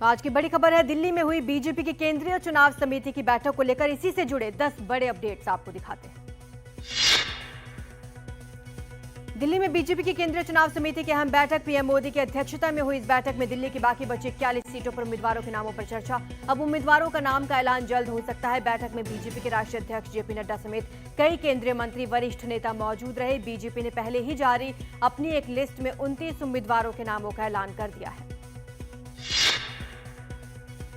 आज की बड़ी खबर है, दिल्ली में हुई बीजेपी की केंद्रीय चुनाव समिति की बैठक को लेकर इसी से जुड़े 10 बड़े अपडेट्स आपको दिखाते हैं। दिल्ली में बीजेपी की केंद्रीय चुनाव समिति की अहम बैठक पीएम मोदी की अध्यक्षता में हुई। इस बैठक में दिल्ली की बाकी बची 41 सीटों पर उम्मीदवारों के नामों पर चर्चा। अब उम्मीदवारों का नाम का ऐलान जल्द हो सकता है। बैठक में बीजेपी के राष्ट्रीय अध्यक्ष जेपी नड्डा समेत कई केंद्रीय मंत्री, वरिष्ठ नेता मौजूद रहे। बीजेपी ने पहले ही जारी अपनी एक लिस्ट में 29 उम्मीदवारों के नामों का ऐलान कर दिया है।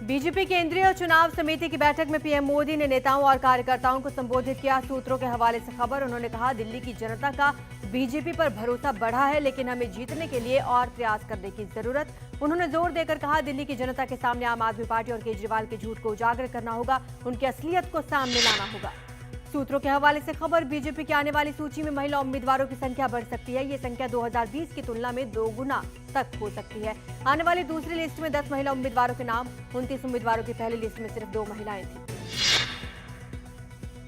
बीजेपी केंद्रीय चुनाव समिति की बैठक में पीएम मोदी ने नेताओं और कार्यकर्ताओं को संबोधित किया। सूत्रों के हवाले से खबर, उन्होंने कहा, दिल्ली की जनता का बीजेपी पर भरोसा बढ़ा है, लेकिन हमें जीतने के लिए और प्रयास करने की जरूरत। उन्होंने जोर देकर कहा, दिल्ली की जनता के सामने आम आदमी पार्टी और केजरीवाल के झूठ को उजागर करना होगा, उनकी असलियत को सामने लाना होगा। सूत्रों के हवाले से खबर, बीजेपी की आने वाली सूची में महिला उम्मीदवारों की संख्या बढ़ सकती है। ये संख्या 2020 की तुलना में 2 गुना तक हो सकती है। आने वाली दूसरी लिस्ट में 10 महिला उम्मीदवारों के नाम, 29 उम्मीदवारों की पहली लिस्ट में सिर्फ 2 महिलाएं थीं।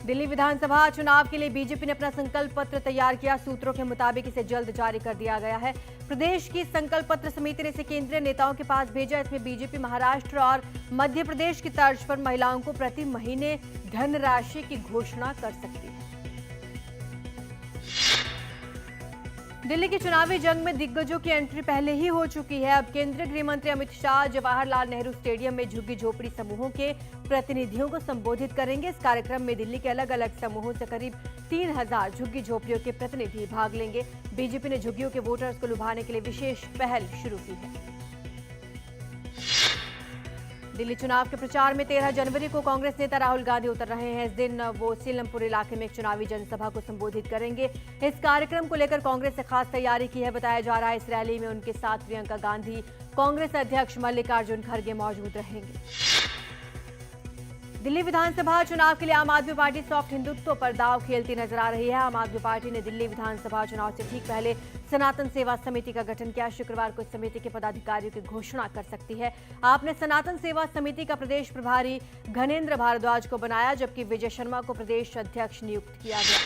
दिल्ली विधानसभा चुनाव के लिए बीजेपी ने अपना संकल्प पत्र तैयार किया। सूत्रों के मुताबिक इसे जल्द जारी कर दिया गया है। प्रदेश की संकल्प पत्र समिति ने इसे केंद्रीय नेताओं के पास भेजा। इसमें बीजेपी महाराष्ट्र और मध्य प्रदेश की तर्ज पर महिलाओं को प्रति महीने धनराशि की घोषणा कर सकती है। दिल्ली की चुनावी जंग में दिग्गजों की एंट्री पहले ही हो चुकी है। अब केंद्रीय गृह मंत्री अमित शाह जवाहरलाल नेहरू स्टेडियम में झुग्गी झोपड़ी समूहों के प्रतिनिधियों को संबोधित करेंगे। इस कार्यक्रम में दिल्ली के अलग अलग समूहों से करीब 3000 झुग्गी झोपड़ियों के प्रतिनिधि भाग लेंगे। बीजेपी ने झुग्गियों के वोटर्स को लुभाने के लिए विशेष पहल शुरू की है। दिल्ली चुनाव के प्रचार में 13 जनवरी को कांग्रेस नेता राहुल गांधी उतर रहे हैं। इस दिन वो सीलमपुर इलाके में एक चुनावी जनसभा को संबोधित करेंगे। इस कार्यक्रम को लेकर कांग्रेस ने खास तैयारी की है। बताया जा रहा है, इस रैली में उनके साथ प्रियंका गांधी, कांग्रेस अध्यक्ष मल्लिकार्जुन खड़गे मौजूद रहेंगे। दिल्ली विधानसभा चुनाव के लिए आम आदमी पार्टी सॉफ्ट हिंदुत्व पर दांव खेलती नजर आ रही है। आम आदमी पार्टी ने दिल्ली विधानसभा चुनाव से ठीक पहले सनातन सेवा समिति का गठन किया। शुक्रवार को इस समिति के पदाधिकारियों की घोषणा कर सकती है। आपने सनातन सेवा समिति का प्रदेश प्रभारी घनेंद्र भारद्वाज को बनाया, जबकि विजय शर्मा को प्रदेश अध्यक्ष नियुक्त किया गया।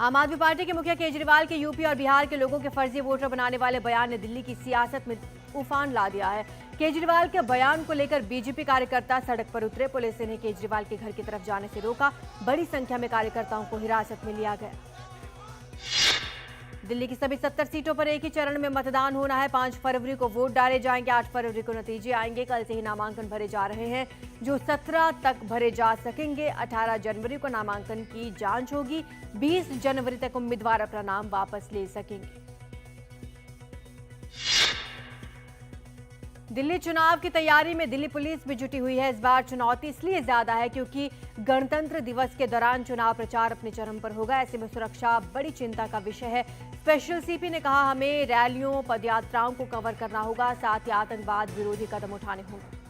आम आदमी पार्टी के मुखिया केजरीवाल के यूपी और बिहार के लोगों के फर्जी वोटर बनाने वाले बयान ने दिल्ली की सियासत में उफान ला दिया है। केजरीवाल के बयान को लेकर बीजेपी कार्यकर्ता सड़क पर उतरे। पुलिस ने केजरीवाल के घर की तरफ जाने से रोका। बड़ी संख्या में कार्यकर्ताओं को हिरासत में लिया गया। दिल्ली की सभी 70 सीटों पर एक ही चरण में मतदान होना है। 5 फरवरी को वोट डाले जाएंगे, 8 फरवरी को नतीजे आएंगे। कल से ही नामांकन भरे जा रहे हैं, जो 17 तक भरे जा सकेंगे। 18 जनवरी को नामांकन की जांच होगी। 20 जनवरी तक उम्मीदवार अपना नाम वापस ले सकेंगे। दिल्ली चुनाव की तैयारी में दिल्ली पुलिस भी जुटी हुई है। इस बार चुनौती इसलिए ज्यादा है क्योंकि गणतंत्र दिवस के दौरान चुनाव प्रचार अपने चरम पर होगा। ऐसे में सुरक्षा बड़ी चिंता का विषय है। स्पेशल सीपी ने कहा, हमें रैलियों, पदयात्राओं को कवर करना होगा, साथ ही आतंकवाद विरोधी कदम उठाने होंगे।